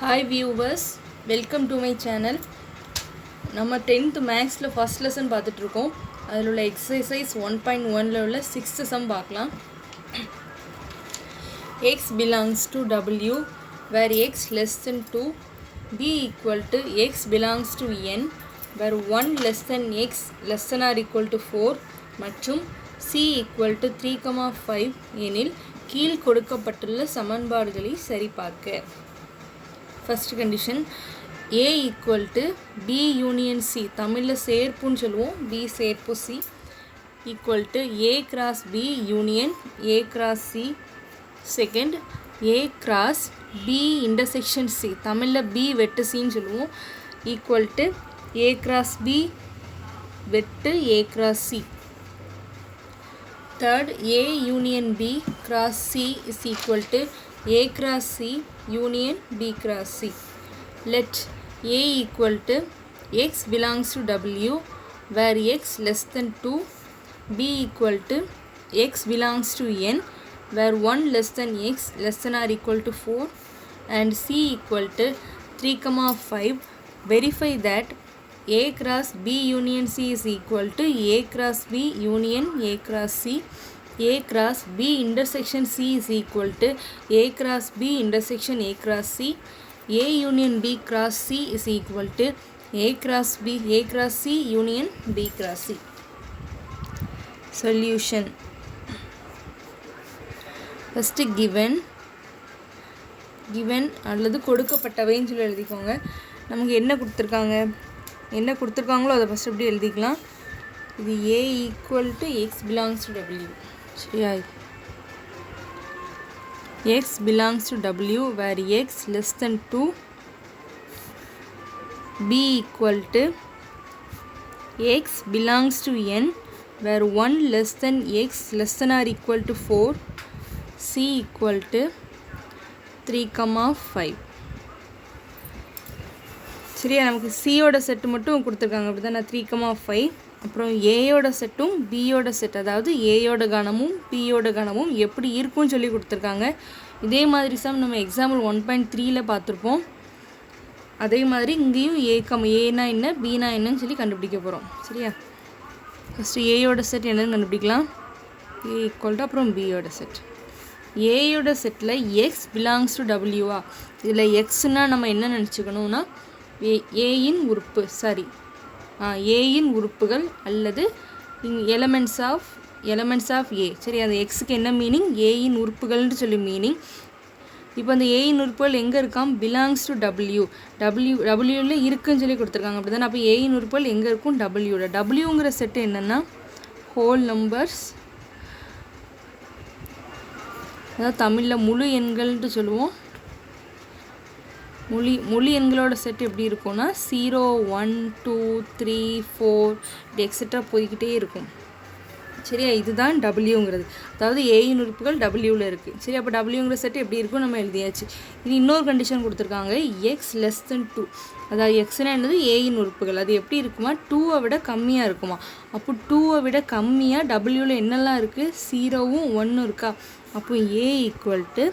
Hi viewers, welcome to my channel. நம்ம 10th மேக்ஸில் first lesson பார்த்துட்ருக்கோம். அதில் உள்ள எக்ஸசைஸ் 1.1ல் உள்ள 6th சம் பார்க்கலாம். x belongs to w where x less than 2, b equal to x belongs to n where 1 less than x less than or equal to 4 மற்றும் c equal to 3,5 எனில் கீழ் கொடுக்கப்பட்டுள்ள சமன்பாடுகளை சரிபார்க்க. First condition A equal to B union C தமிழில் சேர்ப்புன்னு சொல்லுவோம். B சேர்ப்பு C equal to A cross B union A cross C. Second A cross B intersection C தமிழில் B வெட்டு Cன்னு சொல்லுவோம். equal to A cross B வெட்டு A cross C. Third A union B cross C is equal to A cross C union B cross C. Let A equal to x belongs to W where x less than 2, B equal to x belongs to N where 1 less than x less than or equal to 4 and C equal to 3,5. Verify that A cross B union C is equal to A cross B union A cross C. A cross B intersection C is equal to A cross B intersection A cross C. A union B cross C is equal to A cross C union B cross C. Solution. First given அல்லது கொடுக்கப்பட்டவைன்னு சொல்லி எழுதிக்கோங்க. நமக்கு என்ன கொடுத்துருக்காங்களோ அதை first எப்படி எழுதிக்கலாம். இது A equal to x belongs to W. சரியா, x belongs to W where x less than 2, B equal to x belongs to N where 1 less than x less than or equal to 4, C equal to 3,5. சரியா, நமக்கு சியோட set மட்டும் கொடுத்துருக்காங்க அப்படி தான் 3,5. அப்புறம் ஏயோட செட்டும் பியோட செட், அதாவது ஏயோட கணமும் பியோட கணமும் எப்படி இருக்கும்னு சொல்லி கொடுத்துருக்காங்க. இதே மாதிரி சம் நம்ம எக்ஸாம்பிள் 1.3ல் பார்த்துருப்போம். அதே மாதிரி இங்கேயும் ஏனா என்ன பினா என்னன்னு சொல்லி கண்டுபிடிக்க போகிறோம். சரியா, ஃபஸ்ட்டு ஏயோட செட் என்னன்னு கண்டுபிடிக்கலாம். ஏ ஈக்குவல் டு அப்புறம் பியோட செட். ஏயோட செட்டில் எக்ஸ் பிலாங்ஸ் டு டபிள்யூவா, இதில் எக்ஸ்னால் நம்ம என்ன நினச்சிக்கணும்னா ஏயின் உறுப்பு, ஏயின் உறுப்புகள் அல்லது எலமெண்ட்ஸ் ஆஃப் ஏ. சரி, அந்த எக்ஸுக்கு என்ன மீனிங், ஏயின் உறுப்புகள்னு சொல்லி மீனிங். இப்போ அந்த ஏயின் உறுப்புகள் எங்கே இருக்காம், பிலாங்ஸ் டு டபிள்யூவில் இருக்குன்னு சொல்லி கொடுத்துருக்காங்க அப்படி தானே. அப்போ ஏயின் உறுப்புகள் எங்கே இருக்கும், டபிள்யூவில். டபிள்யூங்கிற செட்டு என்னென்னா ஹோல் நம்பர்ஸ், அதாவது தமிழில் முழு எண்கள்ன்ட்டு சொல்லுவோம். முழு எண்களோட செட் எப்படி இருக்கும்னா 0, 1, 2, 3, 4 இப்படி எக்ஸட்ரா போய்கிட்டே இருக்கும். சரியா, இதுதான் டபிள்யூங்கிறது. அதாவது ஏயின் உறுப்புகள் டபிள்யூவில் இருக்குது. சரி, அப்போ டபிள்யூங்கிற செட் எப்படி இருக்கும் நம்ம எழுதியாச்சு. இது இன்னொரு கண்டிஷன் கொடுத்துருக்காங்க, எக்ஸ் லெஸ் தென் 2, அதாவது எக்ஸ்னா என்னது ஏயின் உறுப்புகள், அது எப்படி இருக்குமா 2வை விட கம்மியாக இருக்குமா. அப்போ 2வை விட கம்மியாக டபிள்யூவில் என்னெல்லாம் இருக்குது, 0வும் 1ம் இருக்கா. அப்போ ஏ ஈக்குவல் டு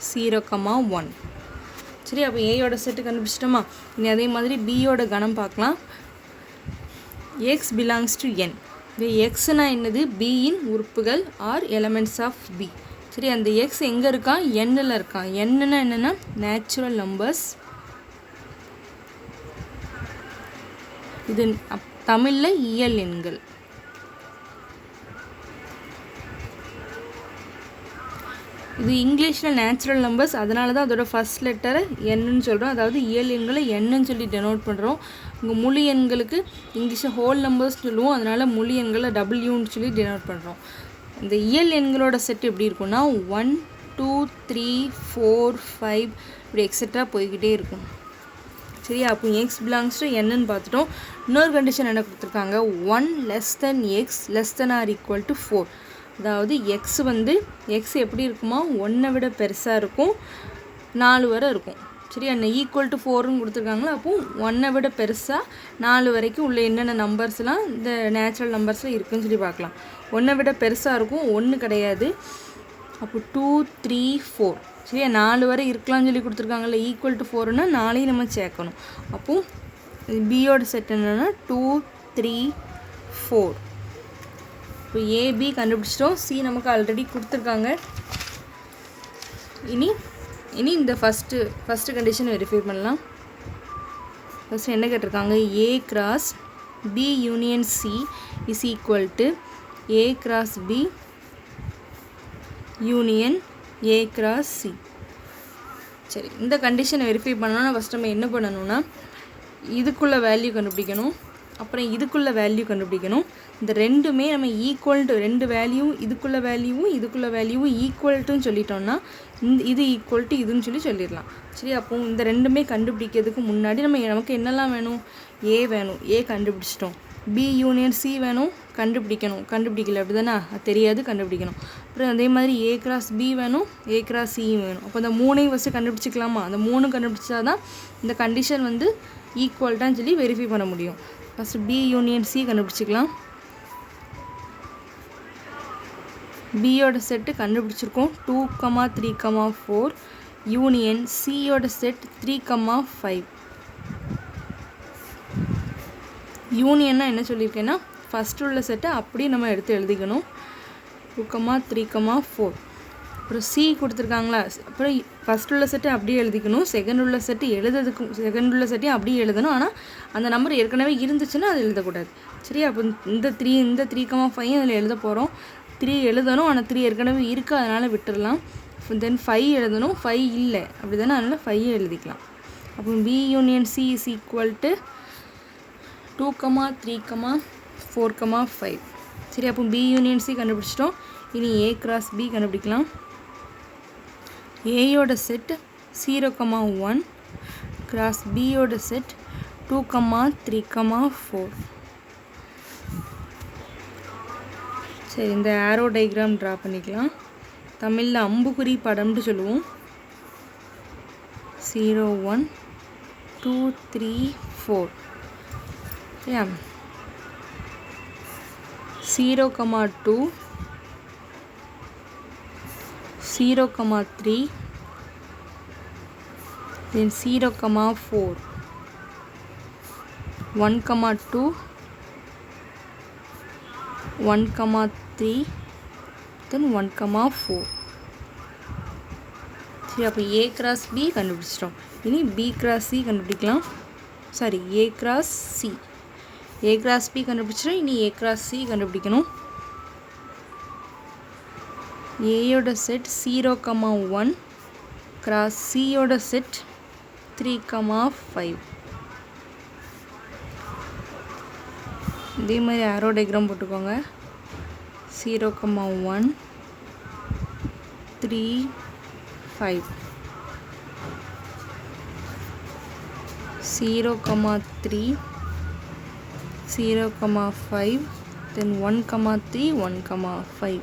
0,1. சரி, அப்போ ஏயோட செட்டு கண்டுபிடிச்சிட்டோமா. இனி அதே மாதிரி பியோட கணம் பார்க்கலாம். எக்ஸ் பிலாங்ஸ் டு என். எக்ஸ்னா என்னது, பியின் உறுப்புகள் ஆர் எலமெண்ட்ஸ் ஆஃப் பி. சரி, அந்த எக்ஸ் எங்கே இருக்கான், எண்ணில் இருக்கான். எண்ணுன்னா என்னென்னா நேச்சுரல் நம்பர்ஸ். இது தமிழில் இயல் எண்கள். இது இங்கிலீஷில் நேச்சுரல் நம்பர்ஸ், அதனால தான் அதோட ஃபஸ்ட் லெட்டரை என்னன்னு சொல்கிறோம். அதாவது இயல் எண்களை என்னன்னு சொல்லி டெனோட் பண்ணுறோம். இங்கே முழு எண்களுக்கு இங்கிலீஷில் ஹோல் நம்பர்ஸ் சொல்லுவோம், அதனால் முழு எண்களை டபிள்யூன்னு சொல்லி டெனோட் பண்ணுறோம். இந்த இயல் எண்களோட செட் எப்படி இருக்கும்னா 1, 2, 3, 4, 5 இப்படி எக்ஸட்ரா போய்கிட்டே இருக்கும். சரியா, அப்போ எக்ஸ் பிலாங்ஸ் டு என்னன்னு பார்த்துட்டோம். இன்னொரு கண்டிஷன் என்ன கொடுத்துருக்காங்க, 1 less than x less than or equal to 4. அதாவது எக்ஸ் எப்படி இருக்குமா, 1 விட பெருசாக இருக்கும், 4 வரை இருக்கும். சரி, என்ன ஈக்குவல் டு 4ன்னு கொடுத்துருக்காங்களா. அப்போ 1 விட பெருசாக 4 வரைக்கும் உள்ள என்னென்ன நம்பர்ஸ்லாம் இந்த நேச்சுரல் நம்பர்ஸில் இருக்குதுன்னு சொல்லி பார்க்கலாம். 1 விட பெருசாக இருக்கும், 1 கிடையாது. அப்போ 2 3 4 சரியா 4 வரை இருக்கலாம்னு சொல்லி கொடுத்துருக்காங்கல்ல ஈக்குவல் டு 4னா 4ஐயும் நம்ம சேர்க்கணும். அப்போது பியோட செட் என்னென்னா 2 3 4. இப்போ ஏபி கண்டுபிடிச்சிட்டோம். சி நமக்கு ஆல்ரெடி கொடுத்துருக்காங்க. இனி இந்த ஃபஸ்ட்டு கண்டிஷன் வெரிஃபை பண்ணலாம். ஃபஸ்ட்டு என்ன கேட்டிருக்காங்க, A cross B union C is equal to A cross B union A cross C. சரி, இந்த கண்டிஷனை வெரிஃபை பண்ணோன்னா ஃபஸ்ட் நம்ம என்ன பண்ணணும்னா இதுக்குள்ளே வேல்யூ கண்டுபிடிக்கணும், அப்புறம் இதுக்குள்ளே வேல்யூ கண்டுபிடிக்கணும். இந்த ரெண்டுமே நம்ம ஈக்குவல் டு ரெண்டு வேல்யூவும் இதுக்குள்ளே வேல்யூவும் ஈக்குவல் டுன்னு சொல்லிட்டோம்னா இது ஈக்குவல் டு இதுன்னு சொல்லிடலாம். சரி, அப்போது இந்த ரெண்டுமே கண்டுபிடிக்கிறதுக்கு முன்னாடி நமக்கு என்னெல்லாம் வேணும், ஏ வேணும், ஏ கண்டுபிடிச்சிட்டோம். பி யூனியன் சி வேணும், கண்டுபிடிக்கல அப்படி தானே, அது தெரியாது, கண்டுபிடிக்கணும். அப்புறம் அதே மாதிரி ஏ கிராஸ் பி வேணும், ஏ கிராஸ் சியும் வேணும். அப்போ இந்த மூணையும் ஃபஸ்ட்டு கண்டுபிடிச்சிக்கலாமா, அந்த மூணு கண்டுபிடிச்சா தான் இந்த கண்டிஷன் வந்து ஈக்குவல்ட்டான்னு சொல்லி வெரிஃபை பண்ண முடியும். ஃபஸ்ட்டு பி யூனியன் சி கண்டுபிடிச்சிக்கலாம். பியோட செட்டு கண்டுபிடிச்சிருக்கோம் 2, 3, 4 யூனியன் சியோட செட் 3, 5. யூனியன்னா என்ன சொல்லியிருக்கேன்னா ஃபஸ்ட்டு உள்ள செட்டை அப்படியே நம்ம எடுத்து எழுதிக்கணும். 2, 3, 4. அப்புறம் சி கொடுத்துருக்காங்களா, அப்புறம் ஃபஸ்ட் உள்ள செட்டை அப்படியே எழுதிக்கணும். செகண்ட் உள்ள செட்டையும் அப்படியே எழுதணும். ஆனால் அந்த நம்பர் ஏற்கனவே இருந்துச்சுன்னா அது எழுதக்கூடாது. சரி, அப்போ இந்த 3, 5 அதில் எழுத போகிறோம். 3 எழுதணும், ஆனால் 3 ஏற்கனவே இருக்குது, அதனால் விட்டுடலாம். தென் 5 எழுதணும், 5 இல்லை அப்படி தானே, அதனால் 5 எழுதிக்கலாம். அப்போ B union C is equal to 2, 3, 4, 5. சரி, அப்போ பி யூனியன் சி கண்டுபிடிச்சிட்டோம். இனி ஏ கிராஸ் பி கண்டுபிடிக்கலாம். ஏயோட செட் 0, 1 கிராஸ் பியோட செட் 2, 3, 4. சரி, இந்த ஆரோ டயக்ராம் ட்ரா பண்ணிக்கலாம். தமிழில் அம்புக்குறி படம்னு சொல்லுவோம். 0, 1 2 3 4. சரியா, 0, 2 0, 3 then 0, 4 1, 2 1, 3 then 1, 4. சரி, அப்போ ஏ கிராஸ் பி கண்டுபிடிச்சிட்டோம். இனி பி கிராஸ் சி கண்டுபிடிக்கலாம். சாரி, ஏ கிராஸ் பி கண்டுபிடிச்சிட்டோம். இனி ஏ கிராஸ் சி கண்டுபிடிக்கணும். ஏயோட செட் 0, 1 கிராஸ் சியோட செட் 3, 5. இதே மாதிரி ஆரோ டயக்ராம் போட்டுக்கோங்க. 0, 1 3 5 0, 3 0, 5 then 1, 3 1, 5.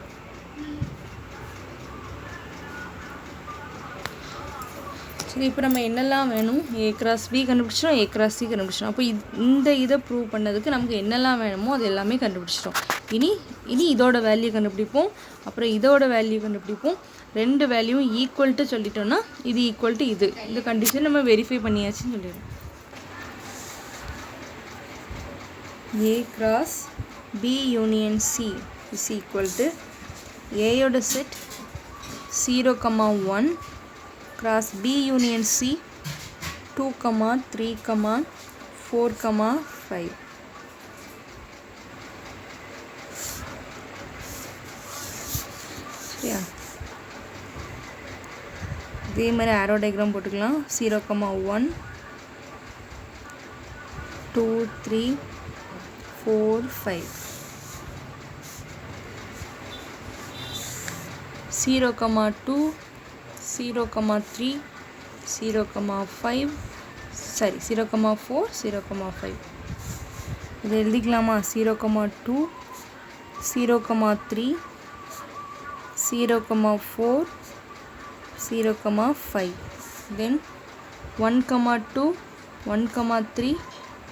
சரி, இப்போ நம்ம என்னெல்லாம் வேணும், ஏ கிராஸ் பி கண்டுபிடிச்சிட்டோம், ஏ கிராஸ் சி கண்டுபிடிச்சிட்டோம். அப்போ இந்த இதை ப்ரூவ் பண்ணதுக்கு நமக்கு என்னெல்லாம் வேணுமோ அது எல்லாமே கண்டுபிடிச்சிட்டோம். இனி இதோட வேல்யூ கண்டுபிடிப்போம், அப்புறம் இதோட வேல்யூ கண்டுபிடிப்போம். ரெண்டு வேல்யூவும் ஈக்குவல் டு சொல்லிட்டோம்னா இது ஈக்குவல் டு இந்த கண்டிஷன் நம்ம வெரிஃபை பண்ணியாச்சுன்னு சொல்லிடுறோம். A cross B union C is equal to ஏயோட set 0, 1 cross B union C 2, 3, 4, 5. சரியா, இதே மாதிரி ஆரோ டயக்ராம் போட்டுக்கலாம். 0, 1 2 3 4 5. 0, 2 0, 3 0, 5 சரி 0, 4 0, 5. இதை எழுதிக்கலாமா? 0, 2 0, 3 0, 4 0, 5. then 1, 2 1, 3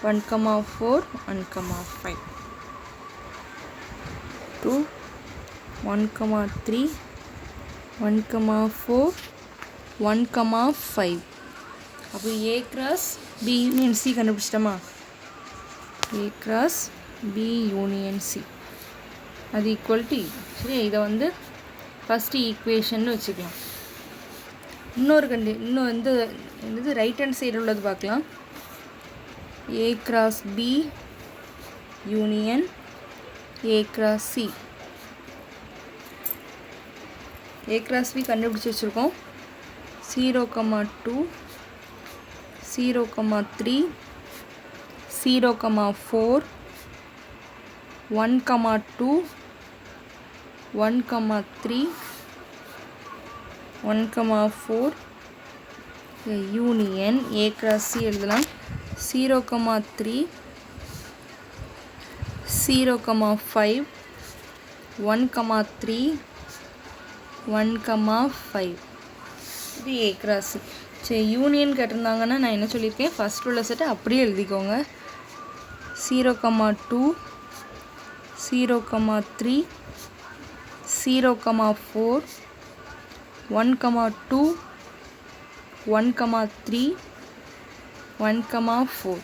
1, 4 1, 5. 2 1, 3 1,4 1,5 அப்போ A cross B union C கண்டுபிடிச்சிட்டோமா A cross B union C அது ஈக்குவல் டு சரி இதை வந்து ஃபஸ்ட்டு ஈக்குவேஷன் வச்சுக்கலாம் இன்னும் வந்து என்னது ரைட் ஹேண்ட் சைடு உள்ளது பார்க்கலாம் A cross B union A cross C A cross B கண்டுபிடிச்சி வச்சுருக்கோம் 0,2 0,3 0,4 1,2 1,3 1,4 யூனியன் A cross C எழுதலாம் 0,3 0,5 1,3 1,5 இது A cross C சரி யூனியன் கேட்டிருந்தாங்கன்னா நான் என்ன சொல்லியிருக்கேன் ஃபஸ்ட் உள்ள செட்டை அப்படியே எழுதிக்கோங்க 0,2 0,3 0,4 1,2 1,3 1,4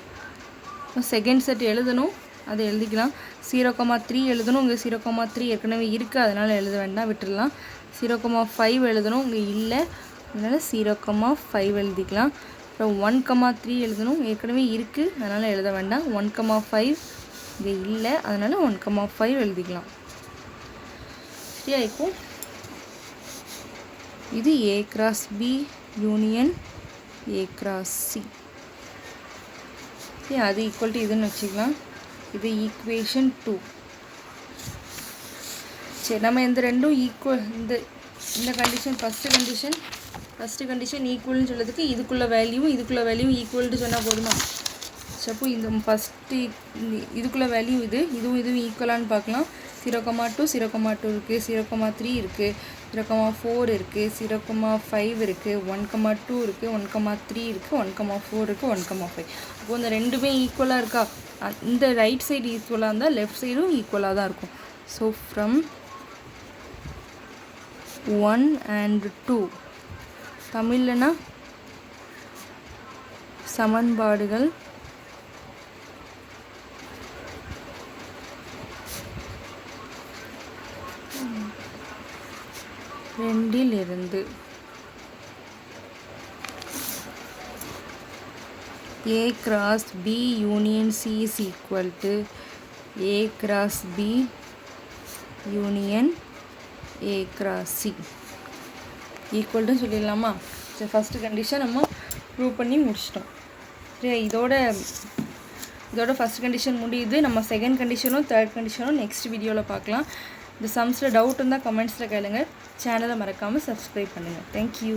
செகண்ட் செட் எழுதணும் அதை எழுதிக்கலாம் 0,3 எழுதணும் உங்கள் 0,3 ஏற்கனவே இருக்குது அதனால் எழுத வேண்டாம் விட்டுடலாம் 0,5 எழுதணும் உங்கள் இல்லை அதனால் 0,5 எழுதிக்கலாம் அப்புறம் 1,3 எழுதணும் ஏற்கனவே இருக்குது அதனால் எழுத வேண்டாம் 1,5 இங்கே இல்லை அதனால் 1,5 எழுதிக்கலாம் சரியா இப்போ இது A cross B union A cross C சரி அது ஈக்குவல் டு இதுன்னு வச்சுக்கலாம் இது ஈக்குவேஷன் 2 சரி நம்ம இந்த ரெண்டும் ஈக்குவல் இந்த கண்டிஷன் ஃபஸ்ட்டு கண்டிஷன் ஈக்குவல்னு சொல்கிறதுக்கு இதுக்குள்ள வேல்யூ ஈக்குவல்ட்டு சொன்னால் போதுமா சப்போ இந்த ஃபஸ்ட்டு இதுக்குள்ள வேல்யூ இதுவும் ஈக்குவலான்னு பார்க்கலாம் 0,2 0,2 இருக்குது 0,3 இருக்குது 0,4 இருக்குது 0,5 இருக்குது 1,2 இருக்குது 1,3 இருக்குது 1,4 இருக்குது 1,5 அப்போது இந்த ரெண்டுமே ஈக்குவலாக இருக்கா இந்த ரைட் சைடு ஈக்குவலாக இருந்தால் லெஃப்ட் சைடும் ஈக்குவலாக தான் இருக்கும் ஸோ ஃப்ரம் 1 and 2 தமிழ்லனா சமன்பாடுகள் ரெண்டிலிருந்து A cross B union C is equal to A cross B union A cross C equal to சொல்லிடலாமா சரி ஃபஸ்ட்டு கண்டிஷன் நம்ம ப்ரூவ் பண்ணி முடிச்சிட்டோம் சரி இதோட ஃபஸ்ட் கண்டிஷன் முடியுது நம்ம செகண்ட் கண்டிஷனும் தேர்ட் கண்டிஷனும் நெக்ஸ்ட் வீடியோவில் பார்க்கலாம் இந்த சம்ஸில் டவுட் இருந்தால் கமெண்ட்ஸில் கேளுங்க சேனலை மறக்காமல் சப்ஸ்கிரைப் பண்ணுங்கள் தேங்க்யூ